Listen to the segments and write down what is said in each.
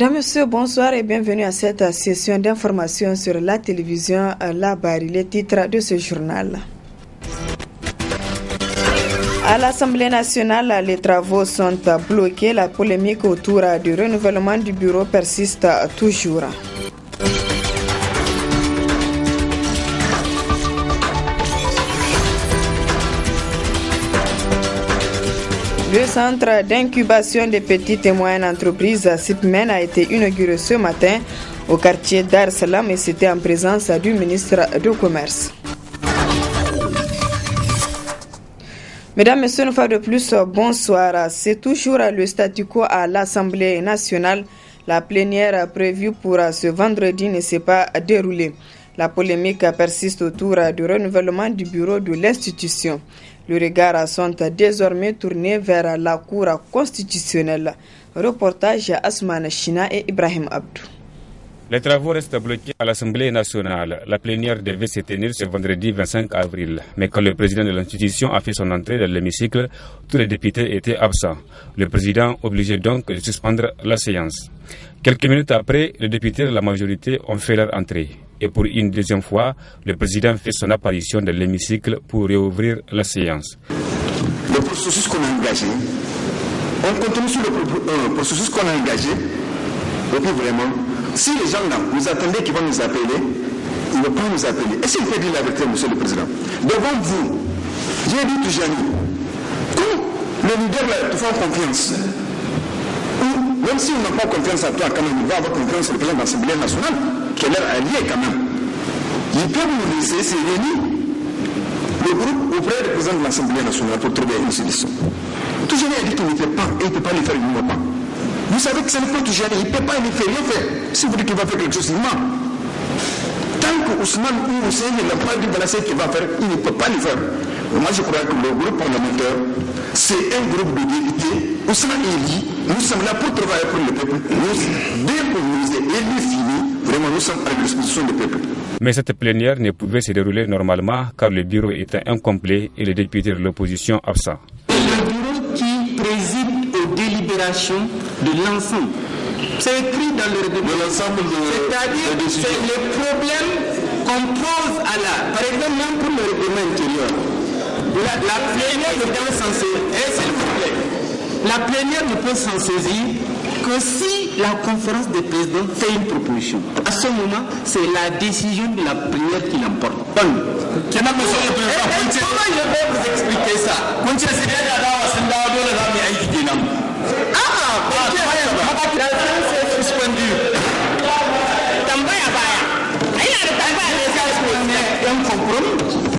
Mesdames, Messieurs, bonsoir et bienvenue à cette session d'information sur la télévision La Bari, les titres de ce journal. À l'Assemblée nationale, les travaux sont bloqués. La polémique autour du renouvellement du bureau persiste toujours. Le centre d'incubation des petites et moyennes entreprises CIPMEN a été inauguré ce matin au quartier Dar Salam et c'était en présence du ministre du Commerce. Mesdames, Messieurs, une fois de plus, bonsoir. C'est toujours le statu quo à l'Assemblée nationale. La plénière prévue pour ce vendredi ne s'est pas déroulée. La polémique persiste autour du renouvellement du bureau de l'institution. Les regards sont désormais tournés vers la Cour constitutionnelle. Reportage Asman China et Ibrahim Abdou. Les travaux restent bloqués à l'Assemblée nationale. La plénière devait se tenir ce vendredi 25 avril. Mais quand le président de l'institution a fait son entrée dans l'hémicycle, tous les députés étaient absents. Le président obligeait donc de suspendre la séance. Quelques minutes après, les députés de la majorité ont fait leur entrée. Et pour une deuxième fois, le président fait son apparition dans l'hémicycle pour réouvrir la séance. Le processus qu'on a engagé, on continue sur le processus qu'on a engagé. Et puis vraiment, si les gens là nous attendaient qu'ils vont nous appeler, ils ne vont pas nous appeler. Est-ce qu'il peut dire la vérité, monsieur le président? Devant vous, j'ai dit Toujani, quand le leader là te fait confiance, ou même si on n'a pas confiance à toi, quand même, il va avoir confiance au président de l'Assemblée nationale, qui est leur allié quand même. Ils peuvent nous laisser se réunir le groupe auprès du président de l'Assemblée nationale pour trouver une solution. Toujani a dit qu'il ne fait pas et il ne peut pas le faire, il ne peut pas. Vous savez que ce n'est pas Toujani, il ne peut pas, il ne fait rien faire. Si vous dites qu'il va faire quelque chose, il ment. Tant que Ousmane ou Hussein n'a pas dit voilà ce qu'il va faire, il ne peut pas le faire. Moi je crois que le groupe parlementaire, c'est un groupe de députés. Ousmane est élu, nous sommes là pour travailler pour le peuple. Dès que nous sommes élus finis, vraiment nous sommes à la disposition du peuple. Mais cette plénière ne pouvait se dérouler normalement car le bureau était incomplet et les députés de l'opposition absents. Le bureau qui préside aux délibérations de l'ensemble. C'est écrit dans le règlement. C'est-à-dire que c'est les problèmes qu'on pose à la... Par exemple, même pour le règlement intérieur. La plénière ne peut s'en saisir. La plénière ne peut s'en saisir que si la conférence des présidents fait une proposition. À ce moment, c'est la décision de la plénière qui l'emporte. Comment je vais vous expliquer ça? La séance est suspendue.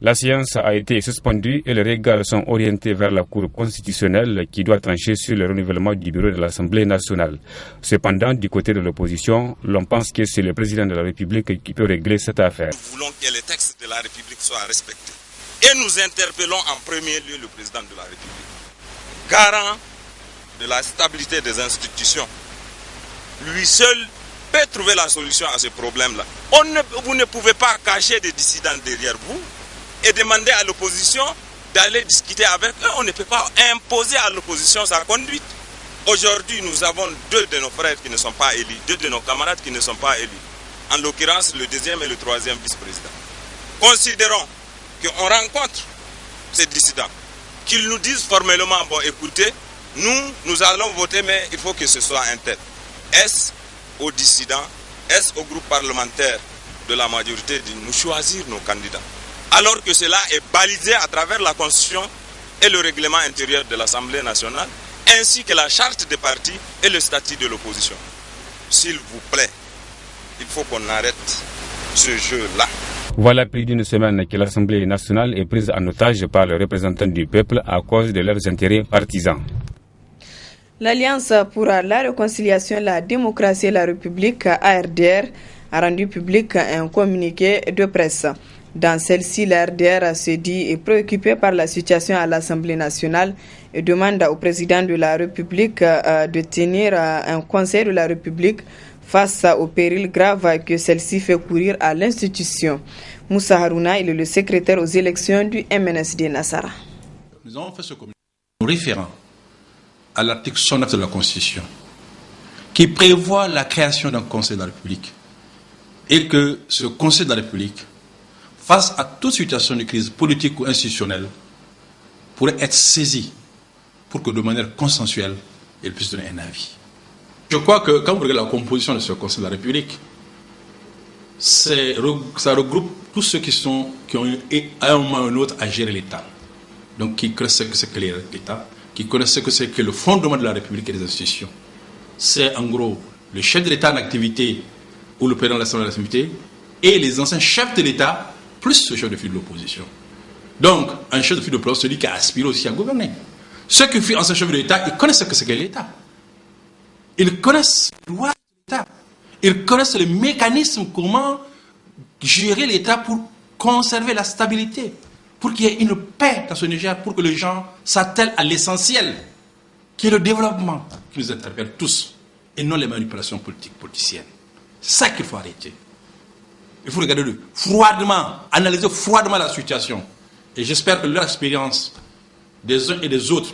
La séance a été suspendue et les regards sont orientés vers la Cour constitutionnelle qui doit trancher sur le renouvellement du bureau de l'Assemblée nationale. Cependant, du côté de l'opposition, l'on pense que c'est le président de la République qui peut régler cette affaire. Nous voulons que les textes de la République soient respectés. Et nous interpellons en premier lieu le président de la République, garant de la stabilité des institutions. Lui seul peut trouver la solution à ce problème-là. Vous ne pouvez pas cacher des dissidents derrière vous et demander à l'opposition d'aller discuter avec eux. On ne peut pas imposer à l'opposition sa conduite. Aujourd'hui, nous avons deux de nos frères qui ne sont pas élus, deux de nos camarades qui ne sont pas élus. En l'occurrence, le deuxième et le troisième vice-président. Considérons qu'on rencontre ces dissidents, qu'ils nous disent formellement, bon écoutez, nous allons voter, mais il faut que ce soit un tel. Est-ce aux dissidents, est-ce au groupe parlementaire de la majorité de nous choisir nos candidats? Alors que cela est balisé à travers la Constitution et le règlement intérieur de l'Assemblée nationale, ainsi que la charte des partis et le statut de l'opposition. S'il vous plaît, il faut qu'on arrête ce jeu-là. Voilà plus d'une semaine que l'Assemblée nationale est prise en otage par les représentants du peuple à cause de leurs intérêts partisans. L'Alliance pour la réconciliation, la démocratie et la République, ARDR, a rendu public un communiqué de presse. Dans celle-ci, l'ARDR se dit préoccupé par la situation à l'Assemblée nationale et demande au président de la République de tenir un conseil de la République face au péril grave que celle-ci fait courir à l'institution. Moussa Harouna, il est le secrétaire aux élections du MNSD Nassara. Nous avons fait ce communiqué référent à l'article 109 de la Constitution qui prévoit la création d'un Conseil de la République et que ce Conseil de la République, face à toute situation de crise politique ou institutionnelle, pourrait être saisi pour que de manière consensuelle, il puisse donner un avis. Je crois que quand vous regardez la composition de ce Conseil de la République, ça regroupe tous ceux qui ont eu à un moment ou un autre à gérer l'État. Donc qui connaissent ce que c'est que l'État, qui connaissent ce que c'est que le fondement de la République et des institutions. C'est en gros le chef de l'État en activité ou le président de l'Assemblée nationale et les anciens chefs de l'État, plus le chef de file de l'opposition. Donc, un chef de file de l'opposition, celui qui a aspiré aussi à gouverner. Ceux qui furent anciens chefs de l'État, ils connaissent ce que c'est que l'État. Ils connaissent les lois de l'État. Ils connaissent les mécanismes, comment gérer l'État pour conserver la stabilité, pour qu'il y ait une paix dans ce Niger, pour que les gens s'attellent à l'essentiel, qui est le développement qui nous interpelle tous, et non les manipulations politiciennes. C'est ça qu'il faut arrêter. Il faut regarder froidement, analyser froidement la situation. Et j'espère que leur expérience des uns et des autres,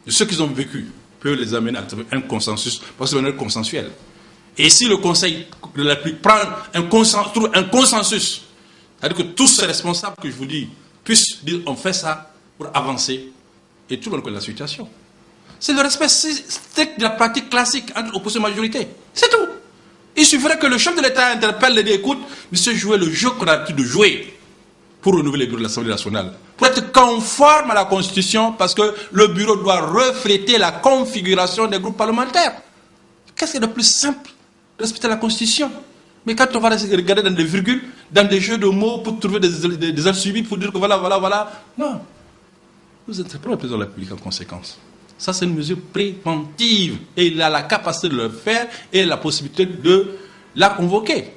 de ceux qui ont vécu, peut les amener à trouver un consensus, parce que c'est un consensuel. Et si le Conseil de la République trouve un consensus, c'est-à-dire que tous ces responsables que je vous dis puissent dire on fait ça pour avancer, et tout le monde connaît la situation. C'est le respect strict de la pratique classique entre opposition et majorité. C'est tout. Il suffirait que le chef de l'État interpelle et dit écoute, monsieur, jouez le jeu qu'on a l'habitude de jouer pour renouveler le bureau de l'Assemblée nationale. Pour être conforme à la Constitution, parce que le bureau doit refléter la configuration des groupes parlementaires. Qu'est-ce qui est de plus simple de respecter la Constitution? Mais quand on va regarder dans des virgules, dans des jeux de mots pour trouver des insubis, pour dire que voilà. Non. Nous interpellons le président de la République en conséquence. Ça, c'est une mesure préventive. Et il a la capacité de le faire et la possibilité de la convoquer.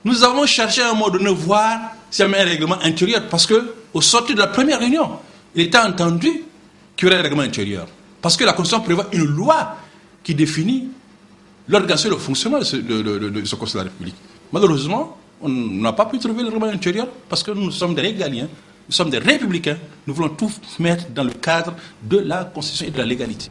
Nous avons cherché à un moment donné voir s'il y avait un règlement intérieur. Parce qu'au sortir de la première réunion, il était entendu qu'il y aurait un règlement intérieur. Parce que la Constitution prévoit une loi qui définit l'organisation et le fonctionnement de ce Conseil de la République. Malheureusement, on n'a pas pu trouver le règlement intérieur parce que nous sommes des régaliens. Nous sommes des républicains, nous voulons tout mettre dans le cadre de la Constitution et de la légalité.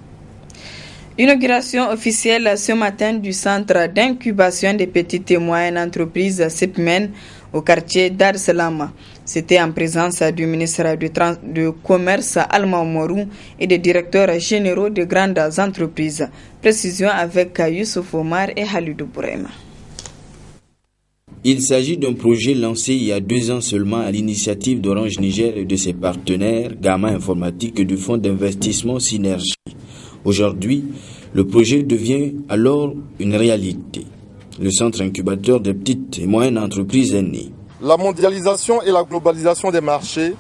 Inauguration officielle ce matin du centre d'incubation des petites et moyennes entreprises CIPMEN au quartier Dar Salam. C'était en présence du ministre du Commerce Alma Morou et des directeurs généraux de grandes entreprises. Précision avec Youssouf Omar et Halidou Bourema. Il s'agit d'un projet lancé il y a 2 ans seulement à l'initiative d'Orange Niger et de ses partenaires Gamma Informatique et du fonds d'investissement Synergie. Aujourd'hui, le projet devient alors une réalité. Le centre incubateur des petites et moyennes entreprises est né. La mondialisation et la globalisation des marchés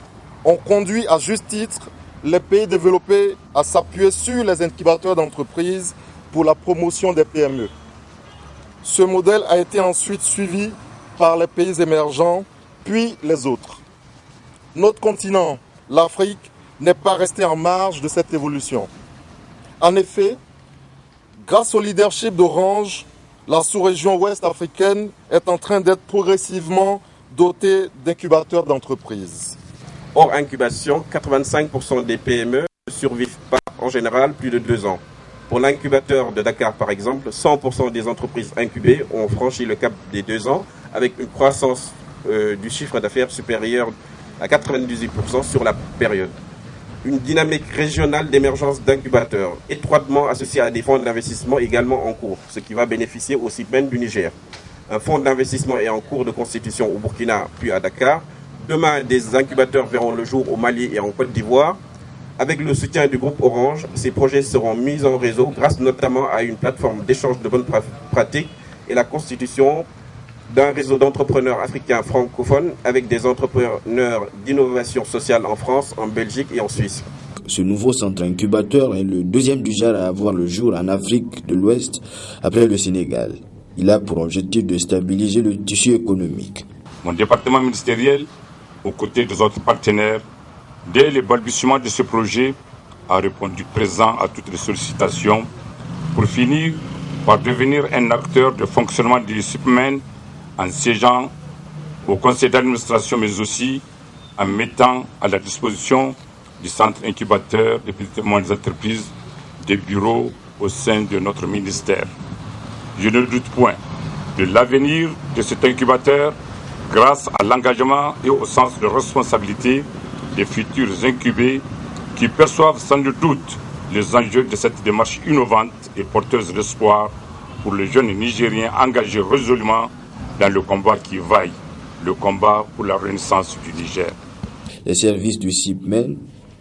ont conduit à juste titre les pays développés à s'appuyer sur les incubateurs d'entreprises pour la promotion des PME. Ce modèle a été ensuite suivi par les pays émergents, puis les autres. Notre continent, l'Afrique, n'est pas resté en marge de cette évolution. En effet, grâce au leadership d'Orange, la sous-région ouest africaine est en train d'être progressivement dotée d'incubateurs d'entreprises. Hors incubation, 85% des PME ne survivent pas en général plus de 2 ans. Pour l'incubateur de Dakar, par exemple, 100% des entreprises incubées ont franchi le cap des 2 ans avec une croissance du chiffre d'affaires supérieure à 98% sur la période. Une dynamique régionale d'émergence d'incubateurs, étroitement associée à des fonds d'investissement également en cours, ce qui va bénéficier au CIPMEN du Niger. Un fonds d'investissement est en cours de constitution au Burkina puis à Dakar. Demain, des incubateurs verront le jour au Mali et en Côte d'Ivoire. Avec le soutien du groupe Orange, ces projets seront mis en réseau grâce notamment à une plateforme d'échange de bonnes pratiques et la constitution d'un réseau d'entrepreneurs africains francophones avec des entrepreneurs d'innovation sociale en France, en Belgique et en Suisse. Ce nouveau centre incubateur est le 2e du genre à avoir le jour en Afrique de l'Ouest après le Sénégal. Il a pour objectif de stabiliser le tissu économique. Mon département ministériel, aux côtés des autres partenaires, dès le balbutiement de ce projet, a répondu présent à toutes les sollicitations pour finir par devenir un acteur de fonctionnement du CIPMEN en siégeant au conseil d'administration, mais aussi en mettant à la disposition du centre incubateur des petites et moyennes entreprises des bureaux au sein de notre ministère. Je ne doute point de l'avenir de cet incubateur grâce à l'engagement et au sens de responsabilité des futurs incubés qui perçoivent sans doute les enjeux de cette démarche innovante et porteuse d'espoir pour les jeunes Nigériens engagés résolument dans le combat qui vaille, le combat pour la renaissance du Niger. Les services du CIPMEN,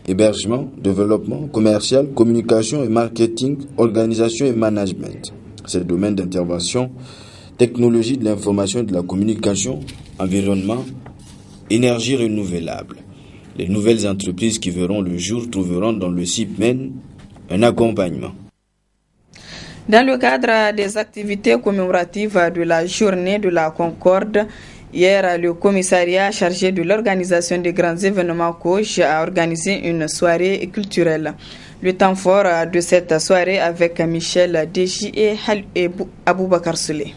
hébergement, développement, commercial, communication et marketing, organisation et management. Ces domaines d'intervention, technologie de l'information et de la communication, environnement, énergie renouvelable. Les nouvelles entreprises qui verront le jour trouveront dans le CIPMEN un accompagnement. Dans le cadre des activités commémoratives de la journée de la Concorde, hier, le commissariat chargé de l'organisation des grands événements COJ a organisé une soirée culturelle. Le temps fort de cette soirée avec Michel Deji et Aboubakar Souley.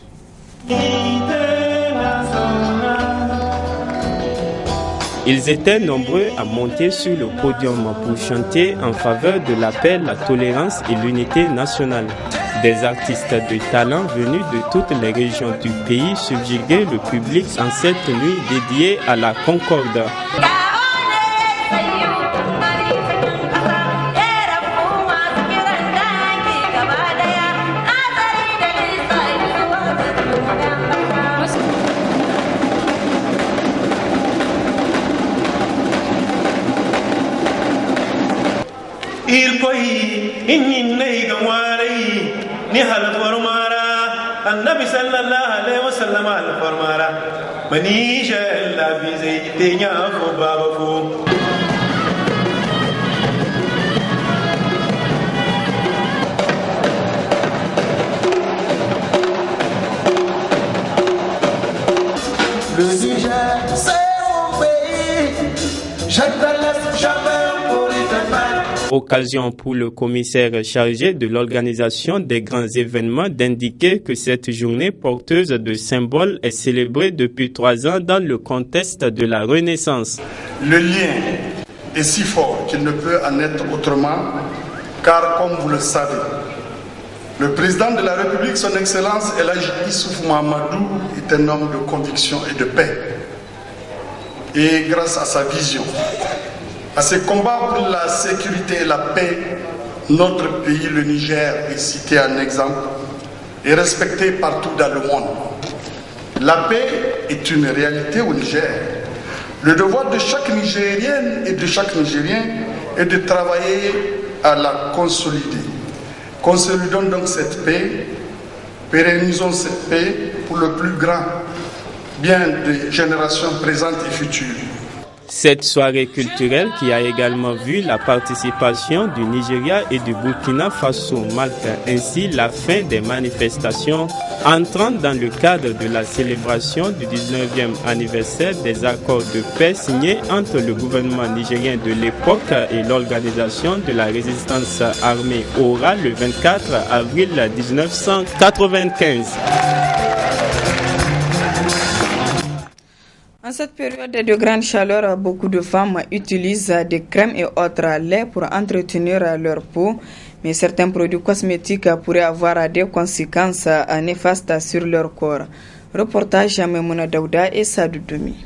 Ils étaient nombreux à monter sur le podium pour chanter en faveur de la paix, la tolérance et l'unité nationale. Des artistes de talent venus de toutes les régions du pays subjuguaient le public en cette nuit dédiée à la Concorde. Il koyi inni nay gamwarai ni hal formara annabi sallallahu alaihi wasallam al formara mani jalla bi zaitenya fo baba fo. Le Niger c'est mon pays, je te laisse jamais pour y te battre. Occasion pour le commissaire chargé de l'organisation des grands événements d'indiquer que cette journée porteuse de symboles est célébrée depuis 3 ans dans le contexte de la Renaissance. Le lien est si fort qu'il ne peut en être autrement, car comme vous le savez, le président de la République, son Excellence El Hadji Issoufou Mahamadou, est un homme de conviction et de paix. Et grâce à sa vision, à ses combats pour la sécurité et la paix, notre pays, le Niger, est cité en exemple et respecté partout dans le monde. La paix est une réalité au Niger. Le devoir de chaque Nigérienne et de chaque Nigérien est de travailler à la consolider. Consolidons donc cette paix, pérennisons cette paix pour le plus grand bien des générations présentes et futures. Cette soirée culturelle qui a également vu la participation du Nigeria et du Burkina Faso marque ainsi la fin des manifestations entrant dans le cadre de la célébration du 19e anniversaire des accords de paix signés entre le gouvernement nigérien de l'époque et l'organisation de la résistance armée ORA le 24 avril 1995. En cette période de grande chaleur, beaucoup de femmes utilisent des crèmes et autres laits pour entretenir leur peau, mais certains produits cosmétiques pourraient avoir des conséquences néfastes sur leur corps. Reportage à Memouna Daouda et Sadou Doumi.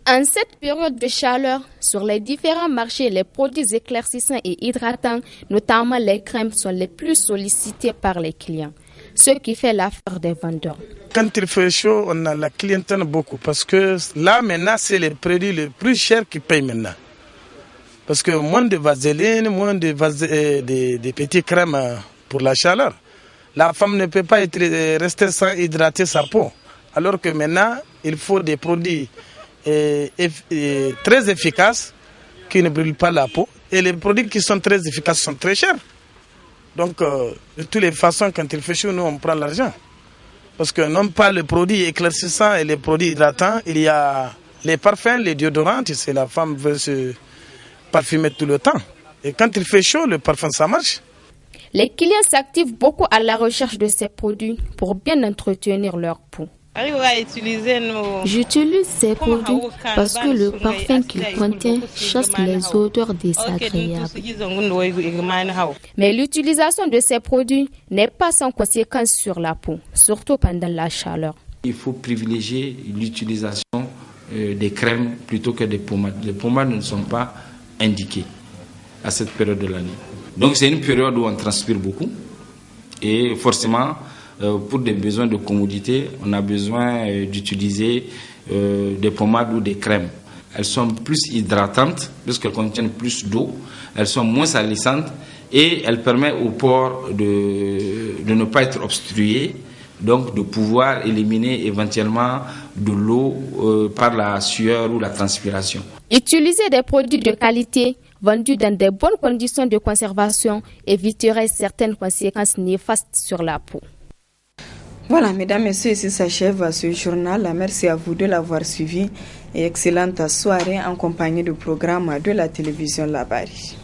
En cette période de chaleur, sur les différents marchés, les produits éclaircissants et hydratants, notamment les crèmes, sont les plus sollicités par les clients, ce qui fait l'affaire des vendeurs. Quand il fait chaud, on a la clientèle beaucoup parce que là maintenant c'est les produits les plus chers qui payent maintenant. Parce que moins de vaseline, moins de petits crèmes pour la chaleur. La femme ne peut pas rester sans hydrater sa peau. Alors que maintenant, il faut des produits très efficaces qui ne brûlent pas la peau. Et les produits qui sont très efficaces sont très chers. Donc, de toutes les façons, quand il fait chaud, nous, on prend l'argent. Parce que non pas les produits éclaircissants et les produits hydratants, il y a les parfums, les déodorants. Tu sais, la femme veut se parfumer tout le temps. Et quand il fait chaud, le parfum, ça marche. Les clients s'activent beaucoup à la recherche de ces produits pour bien entretenir leur peau. J'utilise ces produits parce que le parfum qu'il contient chasse les odeurs désagréables. Mais l'utilisation de ces produits n'est pas sans conséquence sur la peau, surtout pendant la chaleur. Il faut privilégier l'utilisation des crèmes plutôt que des pommades. Les pommades ne sont pas indiquées à cette période de l'année. Donc c'est une période où on transpire beaucoup et forcément pour des besoins de commodité, on a besoin d'utiliser des pommades ou des crèmes. Elles sont plus hydratantes puisqu'elles contiennent plus d'eau, elles sont moins salissantes et elles permettent au pores de ne pas être obstrué, donc de pouvoir éliminer éventuellement de l'eau par la sueur ou la transpiration. Utiliser des produits de qualité vendus dans de bonnes conditions de conservation éviterait certaines conséquences néfastes sur la peau. Voilà, mesdames, messieurs, ici s'achève ce journal. Merci à vous de l'avoir suivi et excellente soirée en compagnie du programme de la télévision Labari.